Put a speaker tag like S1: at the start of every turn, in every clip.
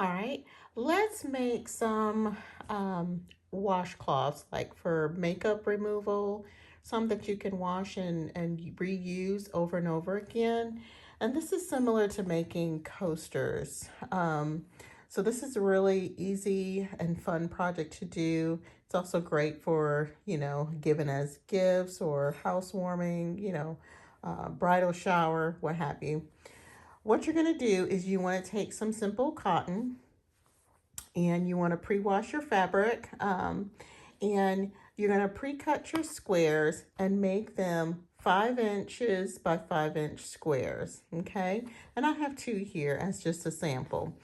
S1: All right, let's make some washcloths like for makeup removal, some that you can wash and reuse over and over again. And this is similar to making coasters. So this is a really easy and fun project to do. It's also great for, giving as gifts or housewarming, bridal shower, what have you. What you're going to do is you want to take some simple cotton and you want to pre-wash your fabric, and you're going to pre-cut your squares and make them 5 inches by 5 inch squares. Okay, and I have two here as just a sample.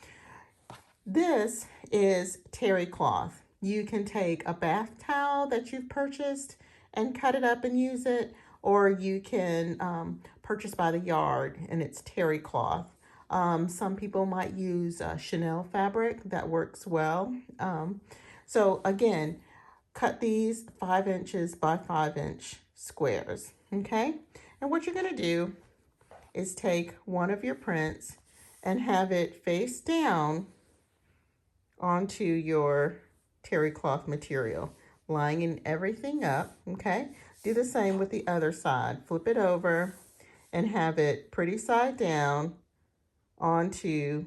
S1: This is terry cloth. You can take a bath towel that you've purchased and cut it up and use it, or you can purchase by the yard and it's terry cloth. Some people might use Chanel fabric that works well. So again, cut these 5 inches by 5 inch squares, okay? And what you're gonna do is take one of your prints and have it face down onto your terry cloth material, lining everything up, okay? Do the same with the other side. Flip it over and have it pretty side down onto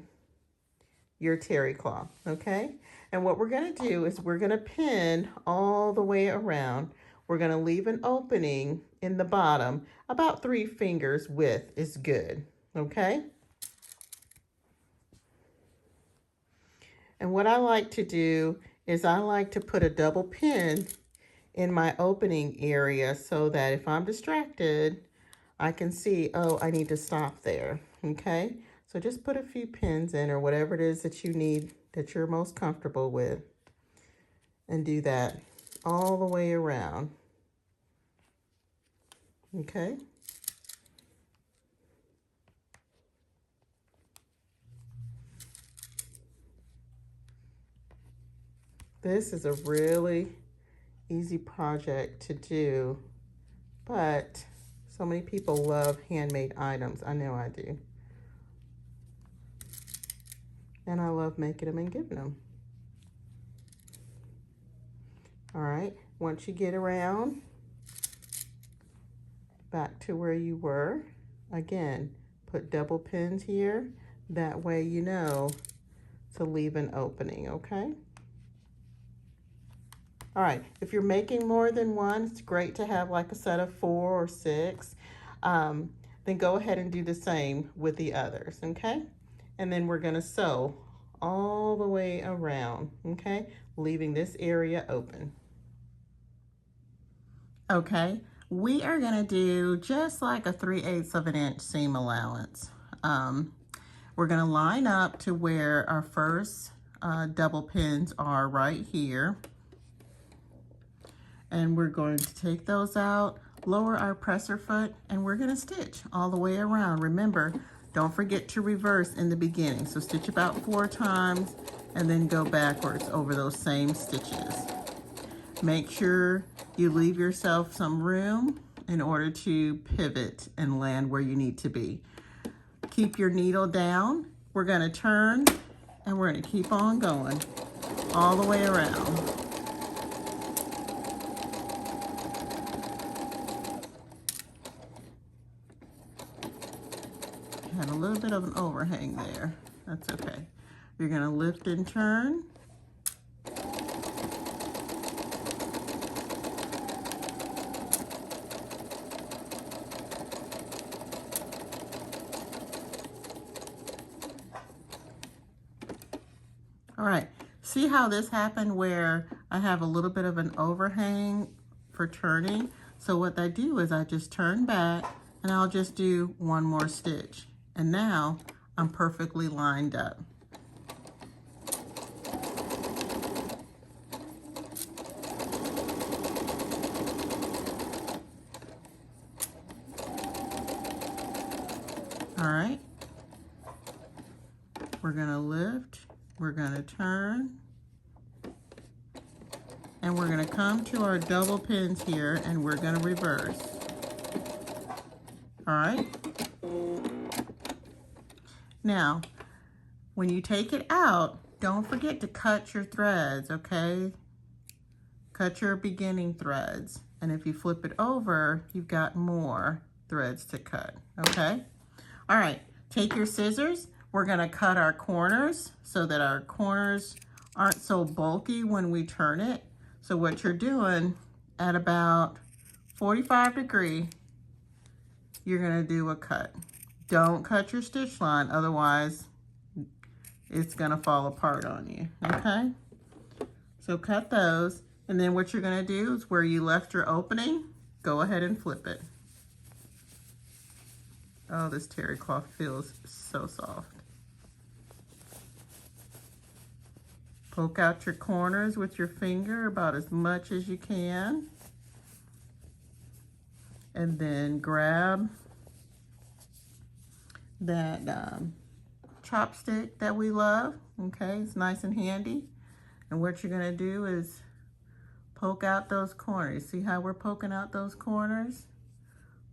S1: your terry cloth, okay? And what we're gonna do is we're gonna pin all the way around. We're gonna leave an opening in the bottom, about 3 fingers width is good, okay? And what I like to do is I like to put a double pin in my opening area so that if I'm distracted, I can see, oh, I need to stop there, okay? So just put a few pins in or whatever it is that you need, that you're most comfortable with, and do that all the way around, okay? This is a really easy project to do, but so many people love handmade items. I know I do. And I love making them and giving them. All right, once you get around back to where you were, again, put double pins here. That way you know to leave an opening, okay? All right, if you're making more than one, it's great to have like a set of 4 or 6. Then go ahead and do the same with the others, okay? And then we're gonna sew all the way around, okay? Leaving this area open. Okay, we are gonna do just like a 3/8 of an inch seam allowance. We're gonna line up to where our first double pins are right here. And we're going to take those out, lower our presser foot, and we're gonna stitch all the way around. Remember, don't forget to reverse in the beginning. So stitch about 4 times and then go backwards over those same stitches. Make sure you leave yourself some room in order to pivot and land where you need to be. Keep your needle down. We're gonna turn and we're gonna keep on going all the way around. Had a little bit of an overhang there. That's okay. You're gonna lift and turn. All right, see how this happened where I have a little bit of an overhang for turning? So what I do is I just turn back and I'll just do one more stitch. And now I'm perfectly lined up. All right, we're gonna lift, we're gonna turn, and we're gonna come to our double pins here and we're gonna reverse. All right. Now, when you take it out, don't forget to cut your threads, okay? Cut your beginning threads. And if you flip it over, you've got more threads to cut, okay? All right, take your scissors. We're gonna cut our corners so that our corners aren't so bulky when we turn it. So what you're doing at about 45 degree, you're gonna do a cut. Don't cut your stitch line, otherwise it's gonna fall apart on you, okay? So cut those, and then what you're gonna do is where you left your opening, go ahead and flip it. Oh, this terry cloth feels so soft. Poke out your corners with your finger about as much as you can. And then grab that chopstick that we love, okay? It's nice and handy. And what you're gonna do is poke out those corners. See how we're poking out those corners?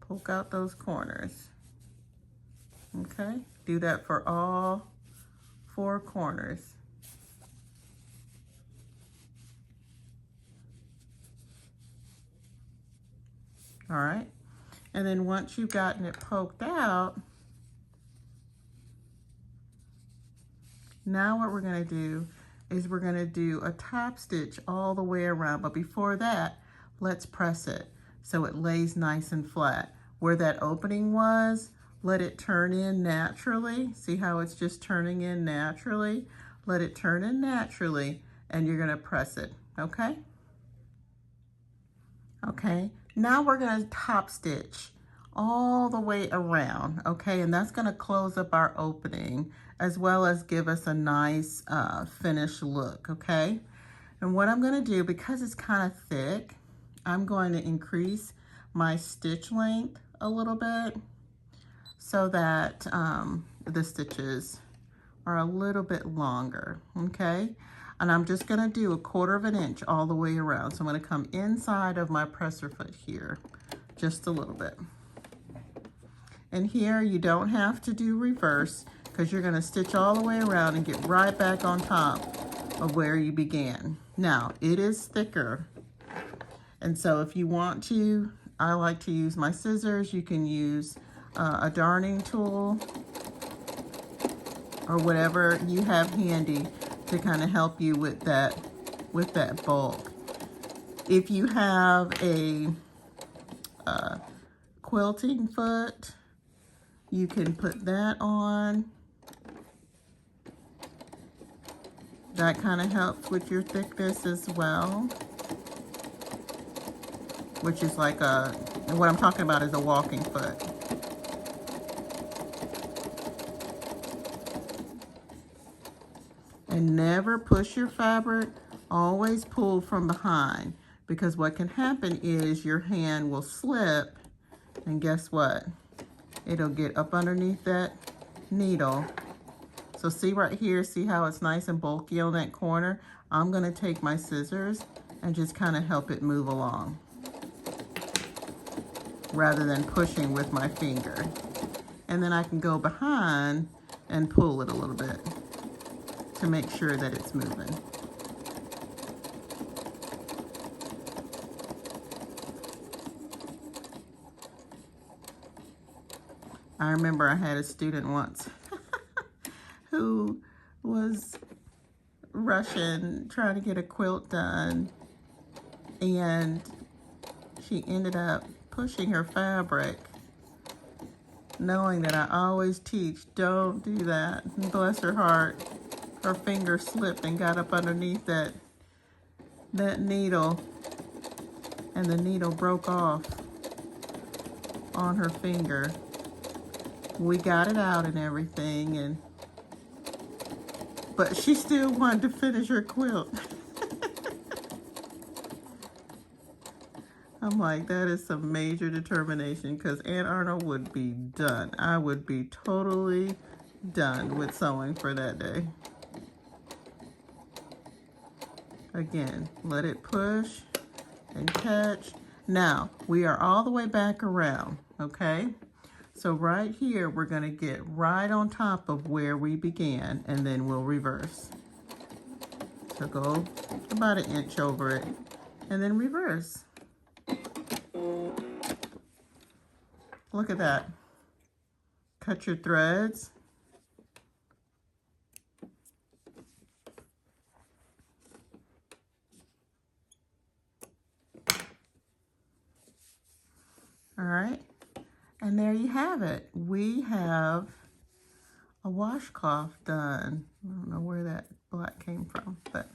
S1: Poke out those corners. Okay, do that for all 4 corners. All right, and then once you've gotten it poked out, now what we're gonna do is we're gonna do a top stitch all the way around, but before that, let's press it so it lays nice and flat. Where that opening was, let it turn in naturally. See how it's just turning in naturally? Let it turn in naturally, and you're gonna press it, okay? Okay, now we're gonna top stitch all the way around, okay? And that's gonna close up our opening as well as give us a nice finished look, okay? And what I'm gonna do, because it's kind of thick, I'm going to increase my stitch length a little bit so that the stitches are a little bit longer, okay? And I'm just gonna do 1/4 inch all the way around. So I'm gonna come inside of my presser foot here, just a little bit. And here you don't have to do reverse because you're gonna stitch all the way around and get right back on top of where you began. Now, it is thicker. And so if you want to, I like to use my scissors. You can use a darning tool or whatever you have handy to kind of help you with that bulk. If you have a quilting foot, you can put that on. That kind of helps with your thickness as well, which is like what I'm talking about is a walking foot. And never push your fabric, always pull from behind, because what can happen is your hand will slip, and guess what? It'll get up underneath that needle. So see right here, see how it's nice and bulky on that corner? I'm gonna take my scissors and just kind of help it move along, rather than pushing with my finger. And then I can go behind and pull it a little bit to make sure that it's moving. I remember I had a student once who was rushing, trying to get a quilt done, and she ended up pushing her fabric, knowing that I always teach, don't do that. And bless her heart, her finger slipped and got up underneath that needle, and the needle broke off on her finger. We got it out and everything, but she still wanted to finish her quilt. I'm like, that is some major determination, because Aunt Arnold would be done. I would be totally done with sewing for that day. Again, let it push and catch. Now, we are all the way back around, okay? So right here, we're gonna get right on top of where we began, and then we'll reverse. So go about 1 inch over it, and then reverse. Look at that. Cut your threads. All right, and there you have it. We have a washcloth done. I don't know where that black came from, but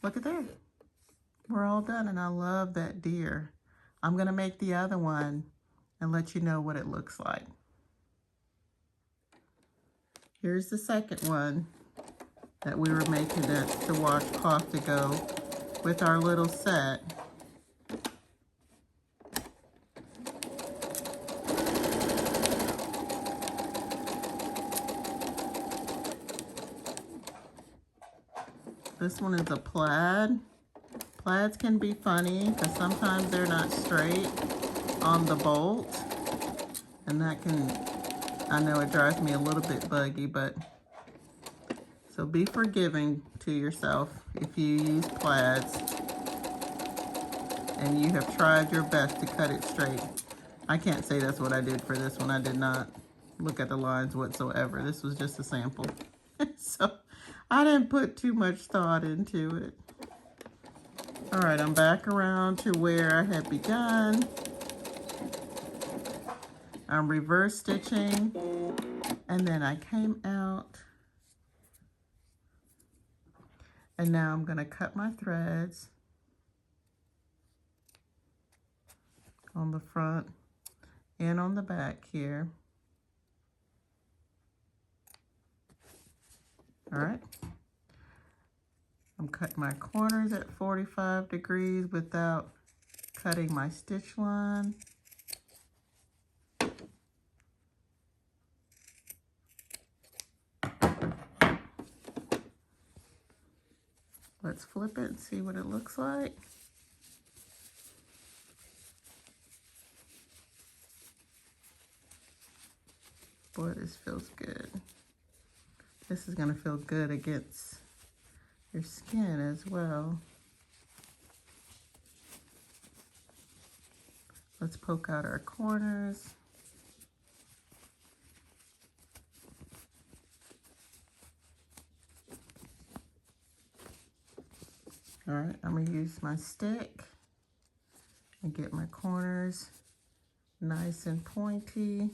S1: look at that. We're all done, and I love that deer. I'm gonna make the other one and let you know what it looks like. Here's the second one that we were making the washcloth to go with our little set. This one is a plaid. Plaids can be funny because sometimes they're not straight on the bolt. And that can, I know it drives me a little bit buggy, but so be forgiving to yourself if you use plaids and you have tried your best to cut it straight. I can't say that's what I did for this one. I did not look at the lines whatsoever. This was just a sample. So I didn't put too much thought into it. All right, I'm back around to where I had begun. I'm reverse stitching, and then I came out, and now I'm gonna cut my threads on the front and on the back here. All right. I'm cutting my corners at 45 degrees without cutting my stitch line. Let's flip it and see what it looks like. Boy, this feels good. This is gonna feel good against your skin as well. Let's poke out our corners. All right, I'm gonna use my stick and get my corners nice and pointy.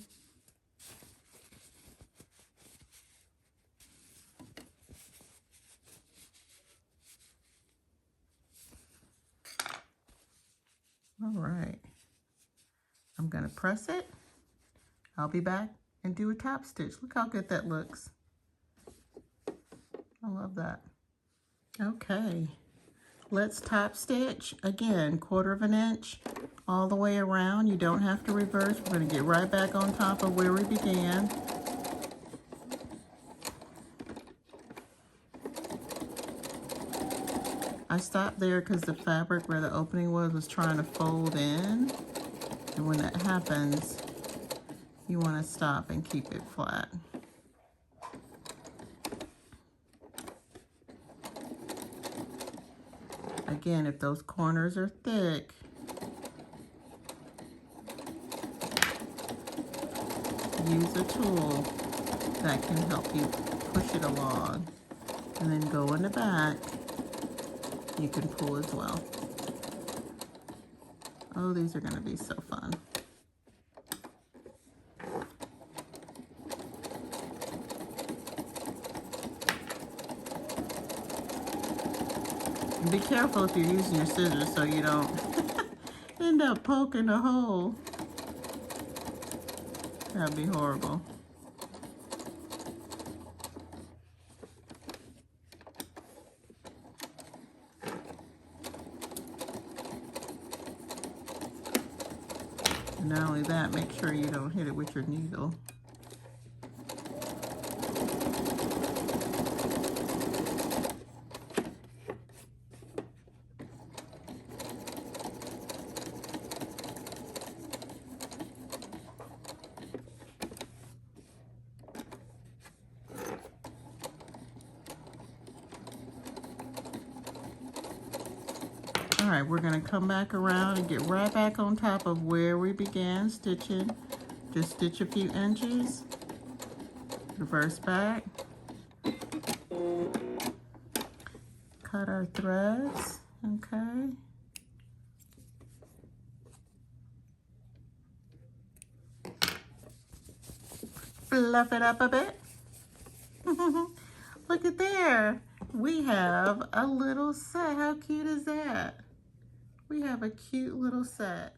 S1: All right, I'm gonna press it. I'll be back and do a top stitch. Look how good that looks. I love that. Okay, let's top stitch. Again, 1/4 inch all the way around. You don't have to reverse. We're gonna get right back on top of where we began. I stopped there because the fabric where the opening was trying to fold in. And when that happens, you want to stop and keep it flat. Again, if those corners are thick, use a tool that can help you push it along. And then go in the back. You can pull as well. Oh, these are going to be so fun. And be careful if you're using your scissors so you don't end up poking a hole. That'd be horrible. And not only that, make sure you don't hit it with your needle. right, we're gonna come back around and get right back on top of where we began stitching. Just stitch a few inches, reverse back, cut our threads, okay. Fluff it up a bit. Look at there. We have a little set. How cute is that? We have a cute little set.